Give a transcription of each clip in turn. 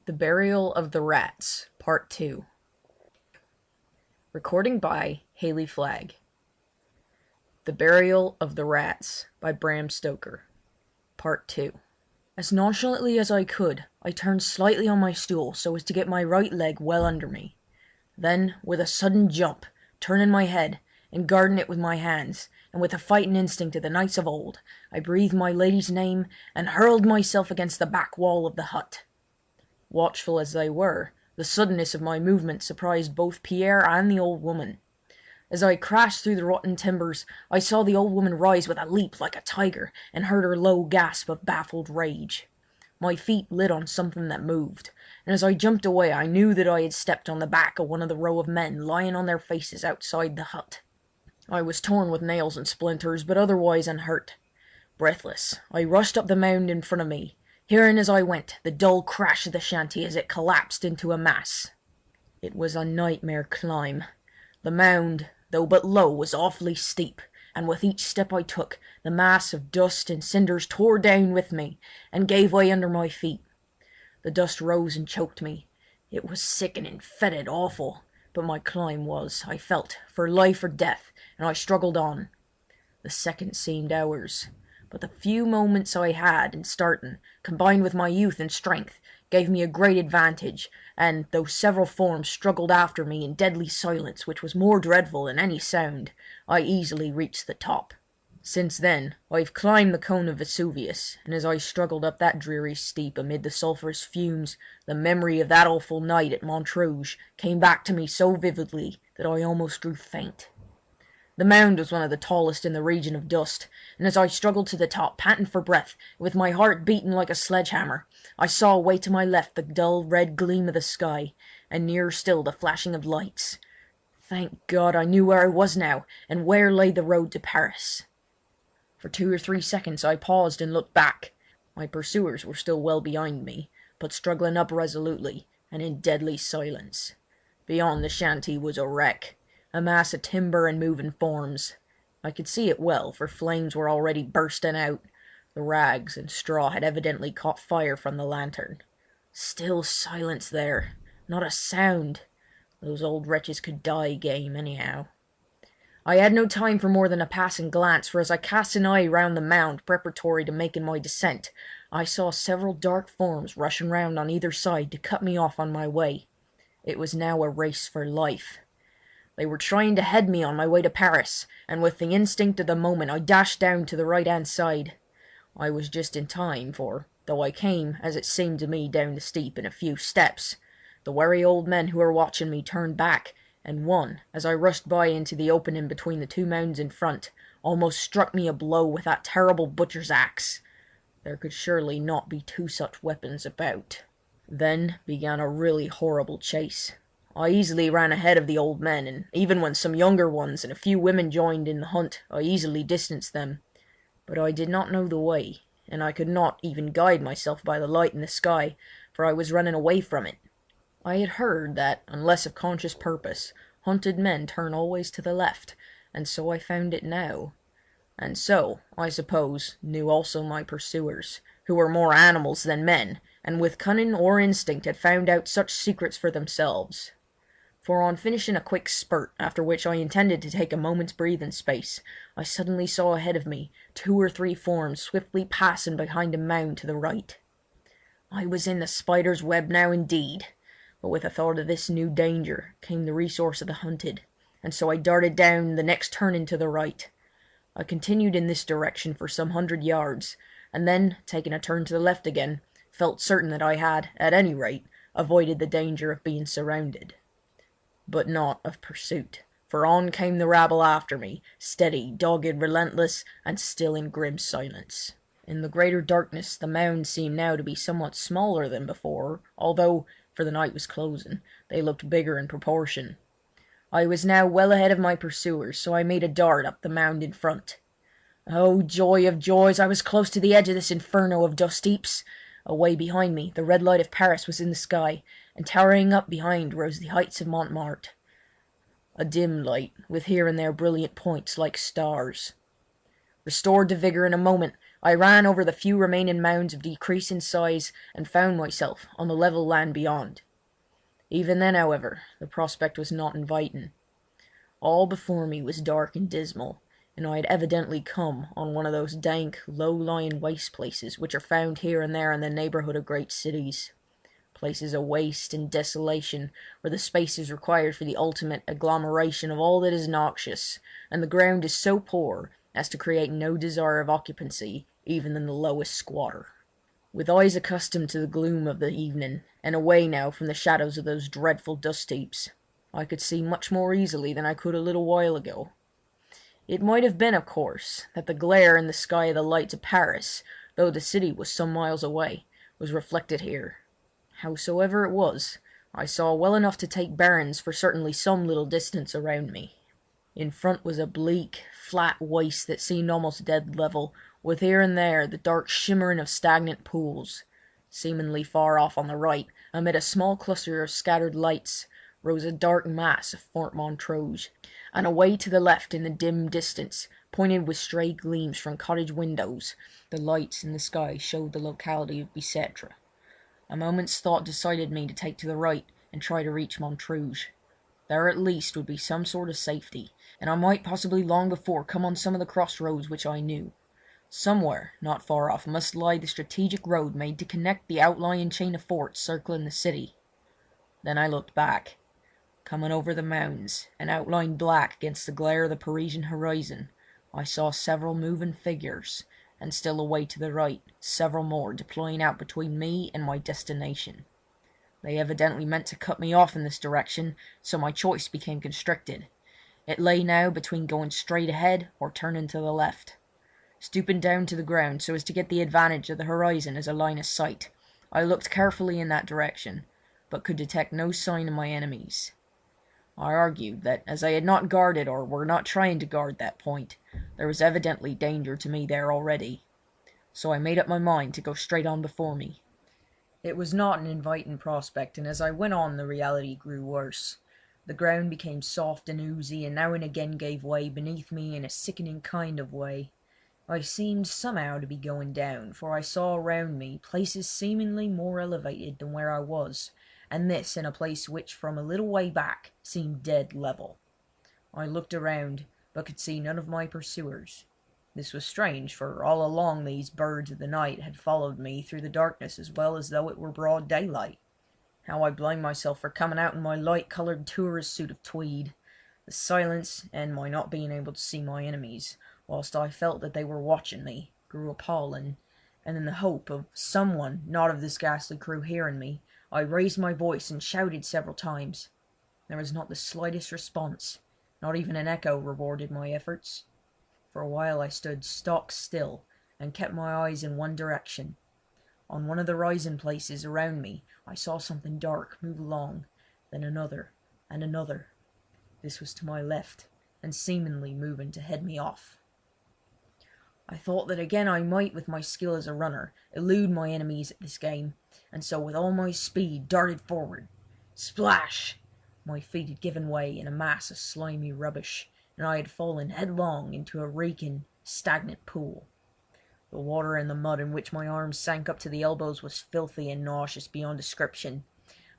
The Burial of the Rats, Part 2. Recording by Haley Flagg. The Burial of the Rats by Bram Stoker, Part 2. As nonchalantly as I could, I turned slightly on my stool so as to get my right leg well under me. Then, with a sudden jump, turning my head, and guarding it with my hands, and with the fighting instinct of the knights of old, I breathed my lady's name and hurled myself against the back wall of the hut. Watchful as they were, the suddenness of my movement surprised both Pierre and the old woman. As I crashed through the rotten timbers, I saw the old woman rise with a leap like a tiger, and heard her low gasp of baffled rage. My feet lit on something that moved, and as I jumped away I knew that I had stepped on the back of one of the row of men lying on their faces outside the hut. I was torn with nails and splinters, but otherwise unhurt. Breathless, I rushed up the mound in front of me, hearing as I went the dull crash of the shanty as it collapsed into a mass. It was a nightmare climb. The mound, though but low, was awfully steep, and with each step I took, the mass of dust and cinders tore down with me, and gave way under my feet. The dust rose and choked me. It was sickening, fetid, awful, but my climb was, I felt, for life or death, and I struggled on. The seconds seemed hours, but the few moments I had in starting, combined with my youth and strength, gave me a great advantage, and though several forms struggled after me in deadly silence which was more dreadful than any sound, I easily reached the top. Since then I've climbed the cone of Vesuvius, and as I struggled up that dreary steep amid the sulphurous fumes, the memory of that awful night at Montrouge came back to me so vividly that I almost grew faint. The mound was one of the tallest in the region of dust, and as I struggled to the top, panting for breath, with my heart beating like a sledgehammer, I saw away to my left the dull red gleam of the sky, and nearer still the flashing of lights. Thank God I knew where I was now, and where lay the road to Paris. For 2 or 3 seconds I paused and looked back. My pursuers were still well behind me, but struggling up resolutely, and in deadly silence. Beyond the shanty was a wreck, a mass of timber and moving forms. I could see it well, for flames were already bursting out. The rags and straw had evidently caught fire from the lantern. Still silence there, not a sound. Those old wretches could die game anyhow. I had no time for more than a passing glance, for as I cast an eye round the mound preparatory to making my descent, I saw several dark forms rushing round on either side to cut me off on my way. It was now a race for life. They were trying to head me on my way to Paris, and with the instinct of the moment I dashed down to the right-hand side. I was just in time, for, though I came, as it seemed to me, down the steep in a few steps, the wary old men who were watching me turned back, and one, as I rushed by into the opening between the 2 mounds in front, almost struck me a blow with that terrible butcher's axe. There could surely not be 2 such weapons about. Then began a really horrible chase. I easily ran ahead of the old men, and even when some younger ones and a few women joined in the hunt, I easily distanced them. But I did not know the way, and I could not even guide myself by the light in the sky, for I was running away from it. I had heard that, unless of conscious purpose, hunted men turn always to the left, and so I found it now. And so, I suppose, knew also my pursuers, who were more animals than men, and with cunning or instinct had found out such secrets for themselves. For on finishing a quick spurt, after which I intended to take a moment's breathing space, I suddenly saw ahead of me 2 or 3 forms swiftly passing behind a mound to the right. I was in the spider's web now indeed, but with the thought of this new danger came the resource of the hunted, and so I darted down the next turning to the right. I continued in this direction for some 100 yards, and then, taking a turn to the left again, felt certain that I had, at any rate, avoided the danger of being surrounded. But not of pursuit, for on came the rabble after me, steady, dogged, relentless, and still in grim silence. In the greater darkness the mound seemed now to be somewhat smaller than before, although, for the night was closing, they looked bigger in proportion. I was now well ahead of my pursuers, so I made a dart up the mound in front. Oh, joy of joys! I was close to the edge of this inferno of dust heaps. Away behind me the red light of Paris was in the sky, and towering up behind rose the heights of Montmartre. A dim light, with here and there brilliant points like stars. Restored to vigour in a moment, I ran over the few remaining mounds of decreasing size and found myself on the level land beyond. Even then, however, the prospect was not inviting. All before me was dark and dismal, and I had evidently come on one of those dank, low-lying waste places which are found here and there in the neighbourhood of great cities. Places of waste and desolation, where the space is required for the ultimate agglomeration of all that is noxious, and the ground is so poor as to create no desire of occupancy even in the lowest squatter. With eyes accustomed to the gloom of the evening, and away now from the shadows of those dreadful dust heaps, I could see much more easily than I could a little while ago. It might have been, of course, that the glare in the sky of the lights of Paris, though the city was some miles away, was reflected here. Howsoever it was, I saw well enough to take bearings for certainly some little distance around me. In front was a bleak, flat waste that seemed almost dead level, with here and there the dark shimmering of stagnant pools. Seemingly far off on the right, amid a small cluster of scattered lights, rose a dark mass of Fort Montrouge, and away to the left in the dim distance, pointed with stray gleams from cottage windows, the lights in the sky showed the locality of Bicêtre. A moment's thought decided me to take to the right and try to reach Montrouge. There at least would be some sort of safety, and I might possibly long before come on some of the crossroads which I knew. Somewhere, not far off, must lie the strategic road made to connect the outlying chain of forts circling the city. Then I looked back. Coming over the mounds, and outlined black against the glare of the Parisian horizon, I saw several moving figures, and still away to the right, several more deploying out between me and my destination. They evidently meant to cut me off in this direction, so my choice became constricted. It lay now between going straight ahead or turning to the left. Stooping down to the ground so as to get the advantage of the horizon as a line of sight, I looked carefully in that direction, but could detect no sign of my enemies. I argued that as I had not guarded or were not trying to guard that point, there was evidently danger to me there already. So I made up my mind to go straight on before me. It was not an inviting prospect, and as I went on the reality grew worse. The ground became soft and oozy, and now and again gave way beneath me in a sickening kind of way. I seemed somehow to be going down, for I saw around me places seemingly more elevated than where I was, and this in a place which from a little way back seemed dead level. I looked around, but could see none of my pursuers. This was strange, for all along these birds of the night had followed me through the darkness as well as though it were broad daylight. How I blame myself for coming out in my light-coloured tourist suit of tweed. The silence, and my not being able to see my enemies, whilst I felt that they were watching me, grew appalling, and in the hope of someone not of this ghastly crew hearing me, I raised my voice and shouted several times. There was not the slightest response, not even an echo rewarded my efforts. For a while I stood stock still and kept my eyes in one direction. On one of the rising places around me I saw something dark move along, then another and another. This was to my left, and seemingly moving to head me off. I thought that again I might, with my skill as a runner, elude my enemies at this game, and so with all my speed darted forward. Splash! My feet had given way in a mass of slimy rubbish, and I had fallen headlong into a reeking, stagnant pool. The water and the mud in which my arms sank up to the elbows was filthy and nauseous beyond description,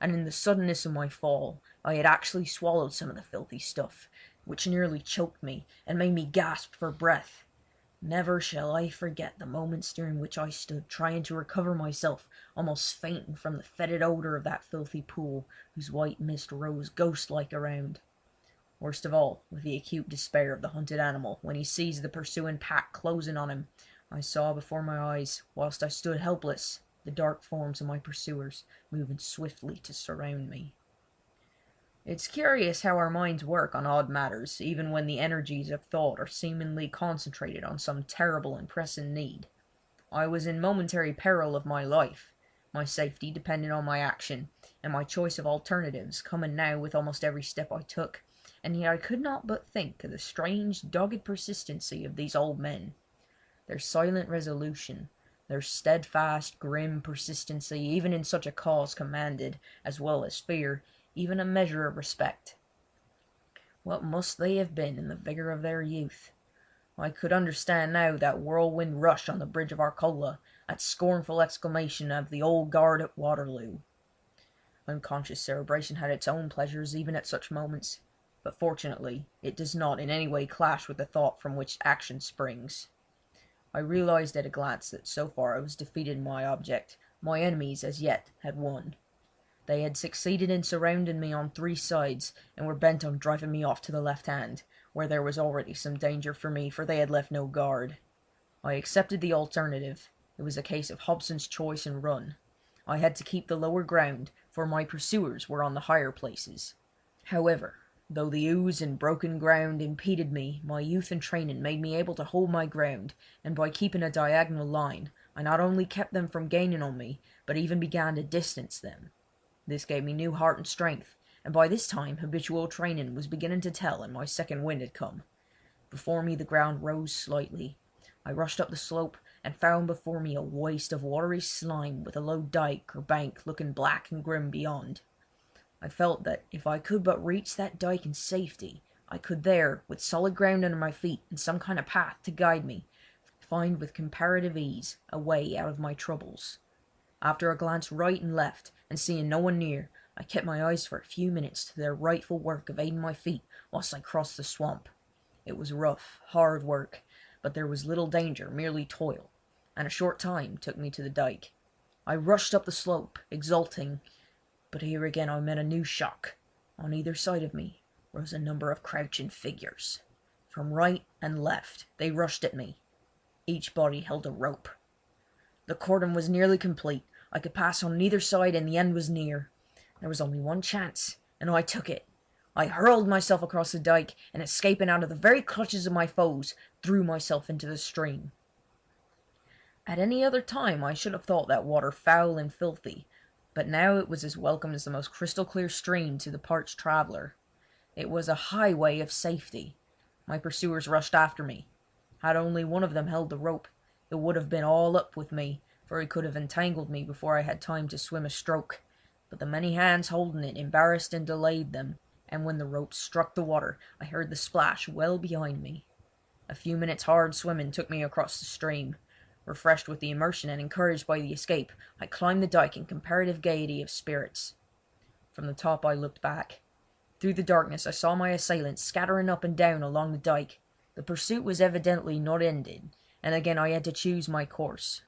and in the suddenness of my fall I had actually swallowed some of the filthy stuff, which nearly choked me and made me gasp for breath. Never shall I forget the moments during which I stood trying to recover myself, almost fainting from the fetid odour of that filthy pool, whose white mist rose ghost-like around. Worst of all, with the acute despair of the hunted animal, when he sees the pursuing pack closing on him, I saw before my eyes, whilst I stood helpless, the dark forms of my pursuers moving swiftly to surround me. It's curious how our minds work on odd matters, even when the energies of thought are seemingly concentrated on some terrible and pressing need. I was in momentary peril of my life, my safety depended on my action, and my choice of alternatives coming now with almost every step I took, and yet I could not but think of the strange, dogged persistency of these old men. Their silent resolution, their steadfast, grim persistency, even in such a cause, commanded, as well as fear, even a measure of respect. What must they have been in the vigour of their youth? I could understand now that whirlwind rush on the bridge of Arcola, that scornful exclamation of the old guard at Waterloo. Unconscious cerebration had its own pleasures even at such moments, but fortunately it does not in any way clash with the thought from which action springs. I realized at a glance that so far I was defeated in my object. My enemies as yet had won. They had succeeded in surrounding me on 3 sides, and were bent on driving me off to the left hand, where there was already some danger for me, for they had left no guard. I accepted the alternative. It was a case of Hobson's choice and run. I had to keep the lower ground, for my pursuers were on the higher places. However, though the ooze and broken ground impeded me, my youth and training made me able to hold my ground, and by keeping a diagonal line, I not only kept them from gaining on me, but even began to distance them. This gave me new heart and strength, and by this time habitual training was beginning to tell and my second wind had come. Before me the ground rose slightly. I rushed up the slope and found before me a waste of watery slime with a low dyke or bank looking black and grim beyond. I felt that if I could but reach that dyke in safety, I could there, with solid ground under my feet and some kind of path to guide me, find with comparative ease a way out of my troubles. After a glance right and left, and seeing no one near, I kept my eyes for a few minutes to their rightful work of aiding my feet whilst I crossed the swamp. It was rough, hard work, but there was little danger, merely toil, and a short time took me to the dyke. I rushed up the slope, exulting, but here again I met a new shock. On either side of me rose a number of crouching figures. From right and left they rushed at me. Each body held a rope. The cordon was nearly complete. I could pass on neither side and the end was near. There was only one chance, and I took it. I hurled myself across the dyke, and escaping out of the very clutches of my foes, threw myself into the stream. At any other time I should have thought that water foul and filthy, but now it was as welcome as the most crystal clear stream to the parched traveller. It was a highway of safety. My pursuers rushed after me. Had only one of them held the rope, it would have been all up with me, for he could have entangled me before I had time to swim a stroke. But the many hands holding it embarrassed and delayed them, and when the rope struck the water I heard the splash well behind me. A few minutes' hard swimming took me across the stream. Refreshed with the immersion and encouraged by the escape, I climbed the dyke in comparative gaiety of spirits. From the top I looked back. Through the darkness I saw my assailants scattering up and down along the dyke. The pursuit was evidently not ended, and again I had to choose my course.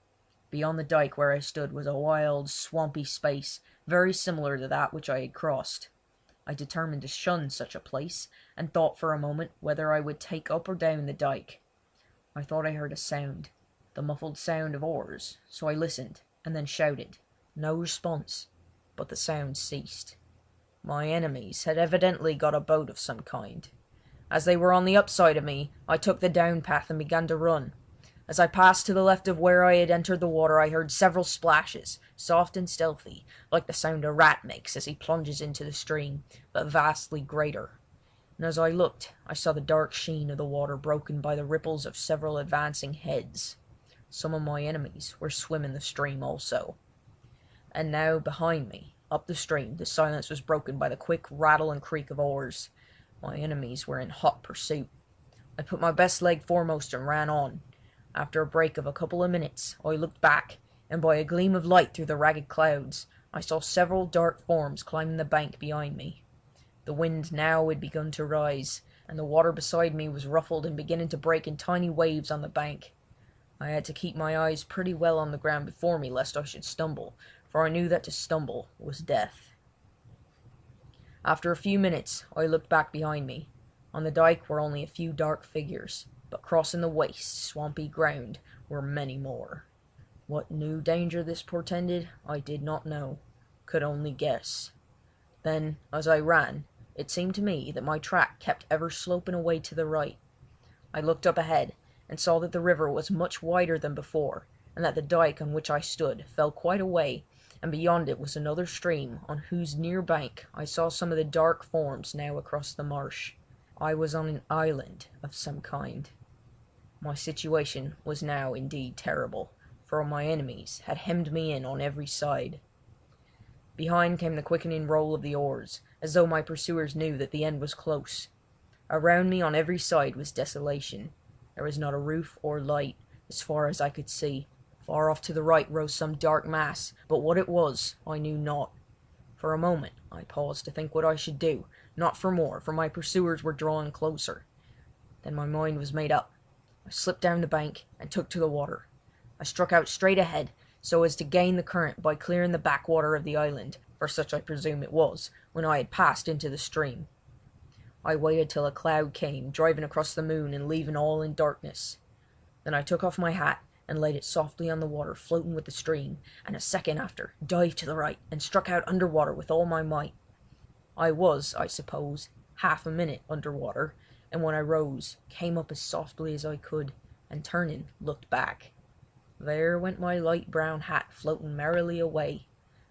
Beyond the dyke where I stood was a wild, swampy space, very similar to that which I had crossed. I determined to shun such a place, and thought for a moment whether I would take up or down the dyke. I thought I heard a sound, the muffled sound of oars, so I listened, and then shouted. No response, but the sound ceased. My enemies had evidently got a boat of some kind. As they were on the upside of me, I took the down path and began to run. As I passed to the left of where I had entered the water I heard several splashes, soft and stealthy, like the sound a rat makes as he plunges into the stream, but vastly greater. And as I looked I saw the dark sheen of the water broken by the ripples of several advancing heads. Some of my enemies were swimming the stream also. And now behind me, up the stream, the silence was broken by the quick rattle and creak of oars. My enemies were in hot pursuit. I put my best leg foremost and ran on. After a break of a couple of minutes I looked back, and by a gleam of light through the ragged clouds I saw several dark forms climbing the bank behind me. The wind now had begun to rise, and the water beside me was ruffled and beginning to break in tiny waves on the bank. I had to keep my eyes pretty well on the ground before me lest I should stumble, for I knew that to stumble was death. After a few minutes I looked back behind me. On the dyke were only a few dark figures, but crossing the waste, swampy ground were many more. What new danger this portended I did not know, could only guess. Then, as I ran, it seemed to me that my track kept ever sloping away to the right. I looked up ahead, and saw that the river was much wider than before, and that the dyke on which I stood fell quite away, and beyond it was another stream on whose near bank I saw some of the dark forms now across the marsh. I was on an island of some kind. My situation was now indeed terrible, for my enemies had hemmed me in on every side. Behind came the quickening roll of the oars, as though my pursuers knew that the end was close. Around me on every side was desolation. There was not a roof or light, as far as I could see. Far off to the right rose some dark mass, but what it was I knew not. For a moment I paused to think what I should do, not for more, for my pursuers were drawing closer. Then my mind was made up. I slipped down the bank and took to the water. I struck out straight ahead, so as to gain the current by clearing the backwater of the island, for such I presume it was, when I had passed into the stream. I waited till a cloud came, driving across the moon and leaving all in darkness. Then I took off my hat and laid it softly on the water floating with the stream, and a second after dived to the right and struck out under water with all my might. I was, I suppose, half a minute under water, and when I rose, came up as softly as I could, and turning, looked back. There went my light brown hat floating merrily away.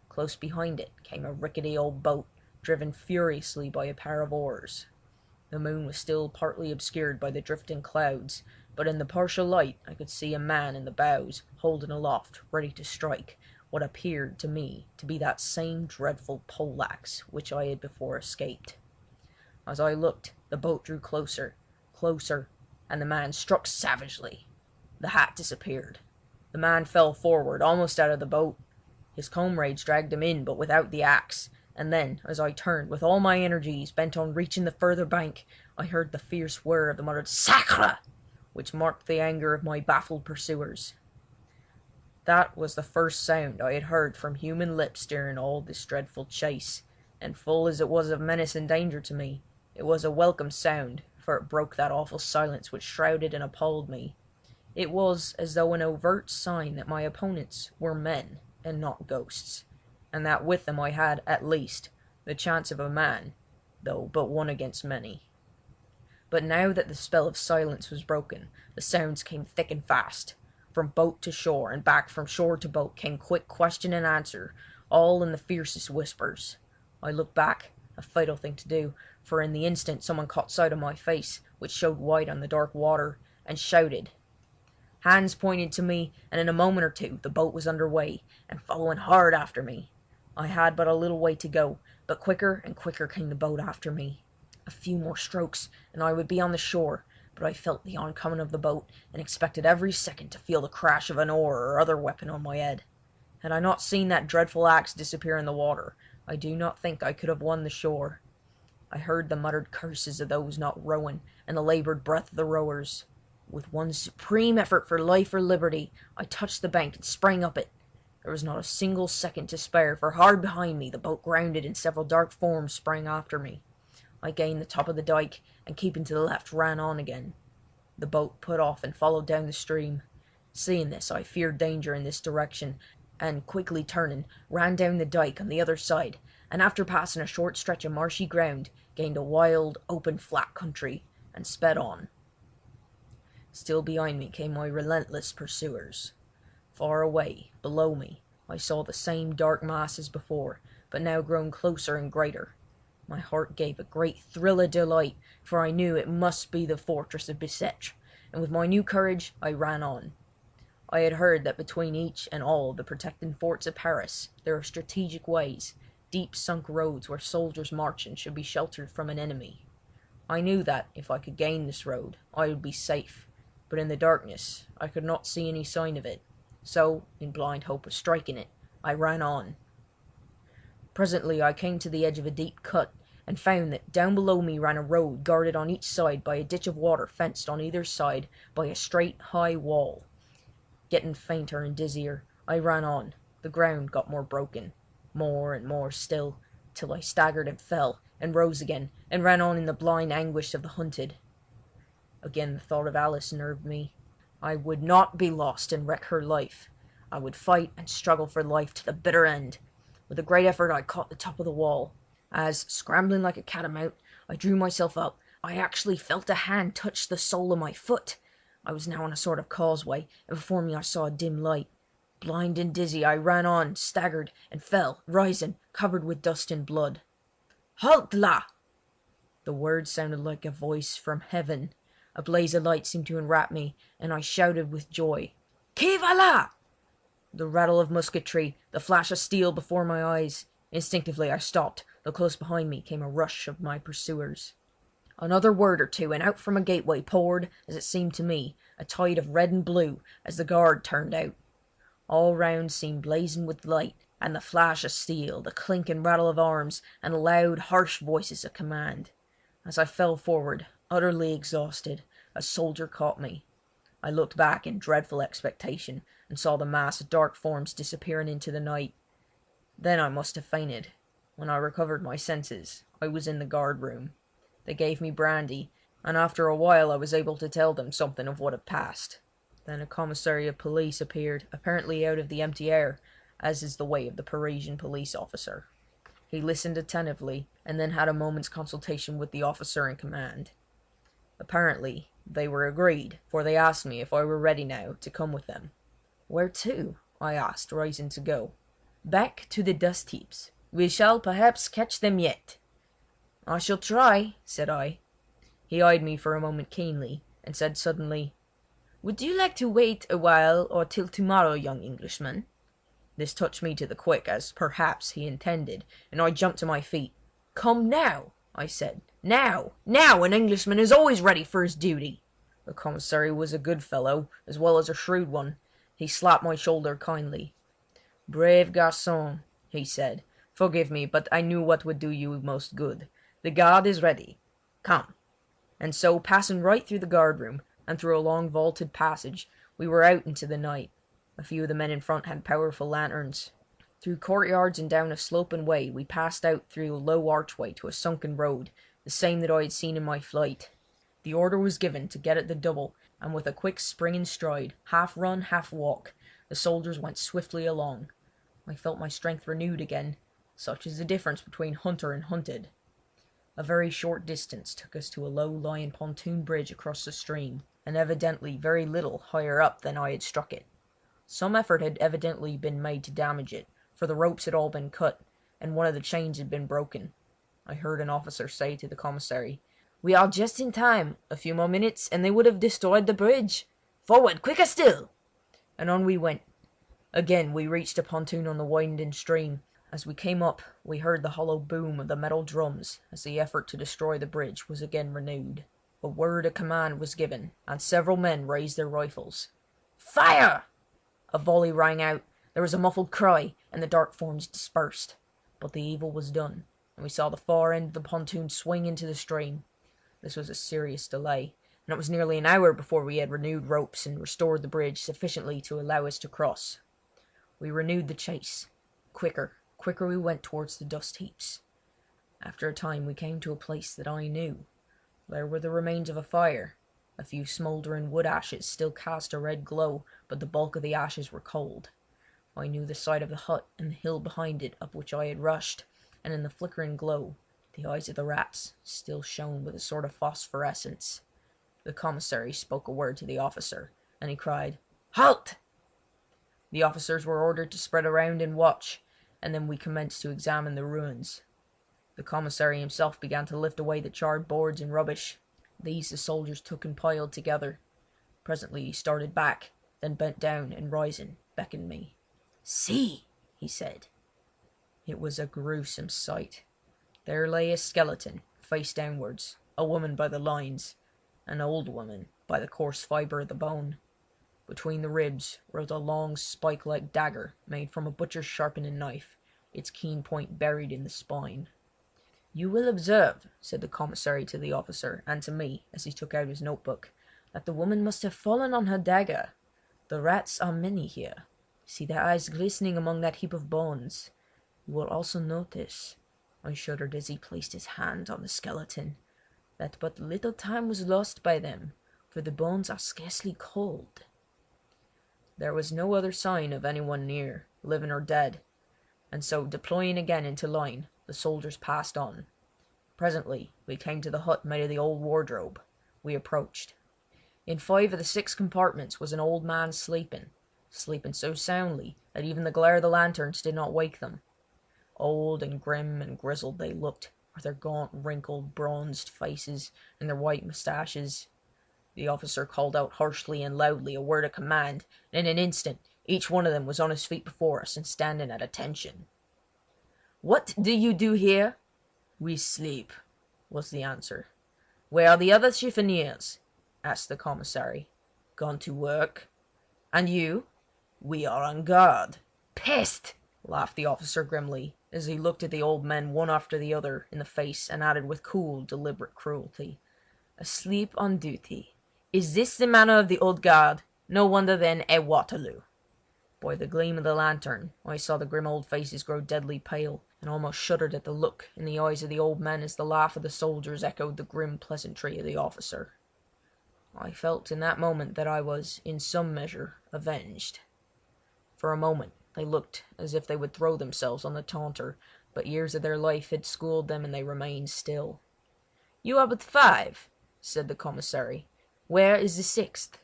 Close behind it came a rickety old boat, driven furiously by a pair of oars. The moon was still partly obscured by the drifting clouds, but in the partial light I could see a man in the bows, holding aloft, ready to strike, what appeared to me to be that same dreadful poleaxe which I had before escaped. As I looked, the boat drew closer, closer, and the man struck savagely. The hat disappeared. The man fell forward, almost out of the boat. His comrades dragged him in, but without the axe, and then, as I turned, with all my energies bent on reaching the further bank, I heard the fierce whir of the muttered "Sacre!" which marked the anger of my baffled pursuers. That was the first sound I had heard from human lips during all this dreadful chase, and full as it was of menace and danger to me, it was a welcome sound, for it broke that awful silence which shrouded and appalled me. It was as though an overt sign that my opponents were men and not ghosts, and that with them I had, at least, the chance of a man, though but one against many. But now that the spell of silence was broken, the sounds came thick and fast. From boat to shore, and back from shore to boat, came quick question and answer, all in the fiercest whispers. I looked back, a fatal thing to do, for in the instant someone caught sight of my face, which showed white on the dark water, and shouted. Hands pointed to me, and in a moment or two the boat was under way, and following hard after me. I had but a little way to go, but quicker and quicker came the boat after me. A few more strokes, and I would be on the shore, but I felt the oncoming of the boat, and expected every second to feel the crash of an oar or other weapon on my head. Had I not seen that dreadful axe disappear in the water, I do not think I could have won the shore. I heard the muttered curses of those not rowing, and the laboured breath of the rowers. With one supreme effort for life or liberty, I touched the bank and sprang up it. There was not a single second to spare, for hard behind me the boat grounded and several dark forms sprang after me. I gained the top of the dyke, and keeping to the left ran on again. The boat put off and followed down the stream. Seeing this, I feared danger in this direction, and quickly turning, ran down the dyke on the other side, and after passing a short stretch of marshy ground, gained a wild, open, flat country, and sped on. Still behind me came my relentless pursuers. Far away, below me, I saw the same dark mass as before, but now grown closer and greater. My heart gave a great thrill of delight, for I knew it must be the fortress of Bicêtre, and with my new courage I ran on. I had heard that between each and all the protecting forts of Paris there are strategic ways, deep sunk roads where soldiers marching should be sheltered from an enemy. I knew that, if I could gain this road, I would be safe, but in the darkness I could not see any sign of it, so, in blind hope of striking it, I ran on. Presently I came to the edge of a deep cut, and found that down below me ran a road guarded on each side by a ditch of water fenced on either side by a straight, high wall. Getting fainter and dizzier, I ran on. The ground got more broken, more and more still, till I staggered and fell, and rose again, and ran on in the blind anguish of the hunted. Again the thought of Alice nerved me. I would not be lost and wreck her life. I would fight and struggle for life to the bitter end. With a great effort I caught the top of the wall. As, scrambling like a catamount, I drew myself up, I actually felt a hand touch the sole of my foot. I was now on a sort of causeway, and before me I saw a dim light. Blind and dizzy, I ran on, staggered, and fell, rising, covered with dust and blood. "Halt là!" The word sounded like a voice from heaven. A blaze of light seemed to enwrap me, and I shouted with joy. "Qui va là?" The rattle of musketry, the flash of steel before my eyes. Instinctively I stopped, though close behind me came a rush of my pursuers. Another word or two, and out from a gateway poured, as it seemed to me, a tide of red and blue as the guard turned out. All round seemed blazing with light, and the flash of steel, the clink and rattle of arms, and loud, harsh voices of command. As I fell forward, utterly exhausted, a soldier caught me. I looked back in dreadful expectation, and saw the mass of dark forms disappearing into the night. Then I must have fainted. When I recovered my senses, I was in the guard-room. They gave me brandy, and after a while I was able to tell them something of what had passed. Then a commissary of police appeared, apparently out of the empty air, as is the way of the Parisian police officer. He listened attentively, and then had a moment's consultation with the officer in command. Apparently they were agreed, for they asked me if I were ready now to come with them. "Where to?" I asked, rising to go. "Back to the dust heaps. We shall perhaps catch them yet." "I shall try," said I. He eyed me for a moment keenly, and said suddenly, "Would you like to wait a while or till tomorrow, young Englishman?" This touched me to the quick, as perhaps he intended, and I jumped to my feet. "Come now," I said. "Now! Now! An Englishman is always ready for his duty." The commissary was a good fellow, as well as a shrewd one. He slapped my shoulder kindly. "Brave garçon," he said. "Forgive me, but I knew what would do you most good. The guard is ready. Come." And so, passing right through the guard-room, and through a long vaulted passage, we were out into the night. A few of the men in front had powerful lanterns. Through courtyards and down a sloping way we passed out through a low archway to a sunken road, the same that I had seen in my flight. The order was given to get at the double, and with a quick springing stride, half run, half walk, the soldiers went swiftly along. I felt my strength renewed again. Such is the difference between hunter and hunted. A very short distance took us to a low-lying pontoon bridge across the stream, and evidently very little higher up than I had struck it. Some effort had evidently been made to damage it, for the ropes had all been cut, and one of the chains had been broken. I heard an officer say to the commissary, "We are just in time. A few more minutes, and they would have destroyed the bridge. Forward, quicker still!" And on we went. Again we reached a pontoon on the winding stream. As we came up, we heard the hollow boom of the metal drums as the effort to destroy the bridge was again renewed. A word of command was given, and several men raised their rifles. "Fire!" A volley rang out, there was a muffled cry, and the dark forms dispersed. But the evil was done, and we saw the far end of the pontoon swing into the stream. This was a serious delay, and it was nearly an hour before we had renewed ropes and restored the bridge sufficiently to allow us to cross. We renewed the chase. Quicker we went towards the dust heaps. After a time we came to a place that I knew. There were the remains of a fire. A few smouldering wood ashes still cast a red glow, but the bulk of the ashes were cold. I knew the side of the hut and the hill behind it up which I had rushed, and in the flickering glow the eyes of the rats still shone with a sort of phosphorescence. The commissary spoke a word to the officer, and he cried, "Halt!" The officers were ordered to spread around and watch, and then we commenced to examine the ruins. The commissary himself began to lift away the charred boards and rubbish. These the soldiers took and piled together. Presently he started back, then bent down and rising, beckoned me. "See!" he said. It was a gruesome sight. There lay a skeleton, face downwards, a woman by the loins, an old woman by the coarse fibre of the bone. Between the ribs rose a long spike-like dagger made from a butcher's sharpening knife, its keen point buried in the spine. "You will observe," said the commissary to the officer and to me as he took out his notebook, "that the woman must have fallen on her dagger. The rats are many here. See their eyes glistening among that heap of bones. You will also notice," I shuddered as he placed his hand on the skeleton, "that but little time was lost by them, for the bones are scarcely cold." There was no other sign of anyone near, living or dead, and so, deploying again into line, the soldiers passed on. Presently we came to the hut made of the old wardrobe. We approached. In 5 of the 6 compartments was an old man sleeping so soundly that even the glare of the lanterns did not wake them. Old and grim and grizzled they looked, with their gaunt, wrinkled, bronzed faces and their white moustaches. The officer called out harshly and loudly a word of command, and in an instant each one of them was on his feet before us and standing at attention. "What do you do here?" "We sleep," was the answer. "Where are the other chiffoniers?" asked the commissary. "Gone to work." "And you?" "We are on guard." "Peste!" laughed the officer grimly, as he looked at the old men one after the other in the face and added with cool, deliberate cruelty, "Asleep on duty. Is this the manner of the old guard? No wonder then at Waterloo." By the gleam of the lantern I saw the grim old faces grow deadly pale, and almost shuddered at the look in the eyes of the old men as the laugh of the soldiers echoed the grim pleasantry of the officer. I felt in that moment that I was, in some measure, avenged. For a moment they looked as if they would throw themselves on the taunter, but years of their life had schooled them and they remained still. "You are but 5," said the commissary. "Where is the 6th?"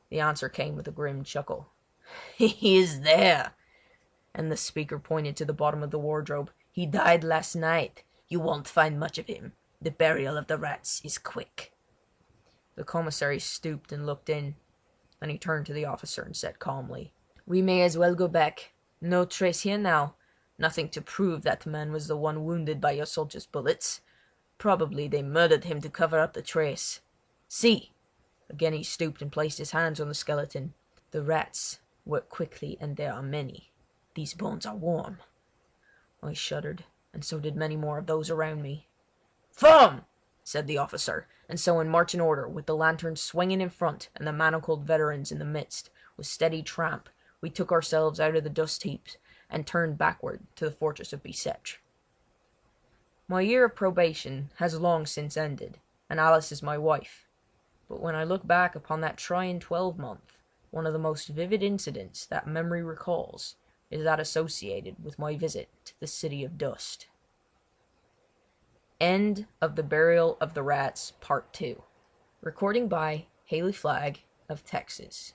The answer came with a grim chuckle. "He is there," and the speaker pointed to the bottom of the wardrobe. "He died last night. You won't find much of him. The burial of the rats is quick." The commissary stooped and looked in. Then he turned to the officer and said calmly, "We may as well go back. No trace here now. Nothing to prove that man was the one wounded by your soldiers' bullets. Probably they murdered him to cover up the trace. See!" Again he stooped and placed his hands on the skeleton. "The rats work quickly and there are many. These bones are warm." I shuddered, and so did many more of those around me. "Form!" said the officer, and so in marching order, with the lantern swinging in front and the manacled veterans in the midst, with steady tramp we took ourselves out of the dust heaps and turned backward to the fortress of Bicêtre. My year of probation has long since ended, and Alice is my wife. But when I look back upon that trying 12-month, one of the most vivid incidents that memory recalls is that associated with my visit to the City of Dust. End of The Burial of the Rats, Part 2. Recording by Haley Flagg of Texas.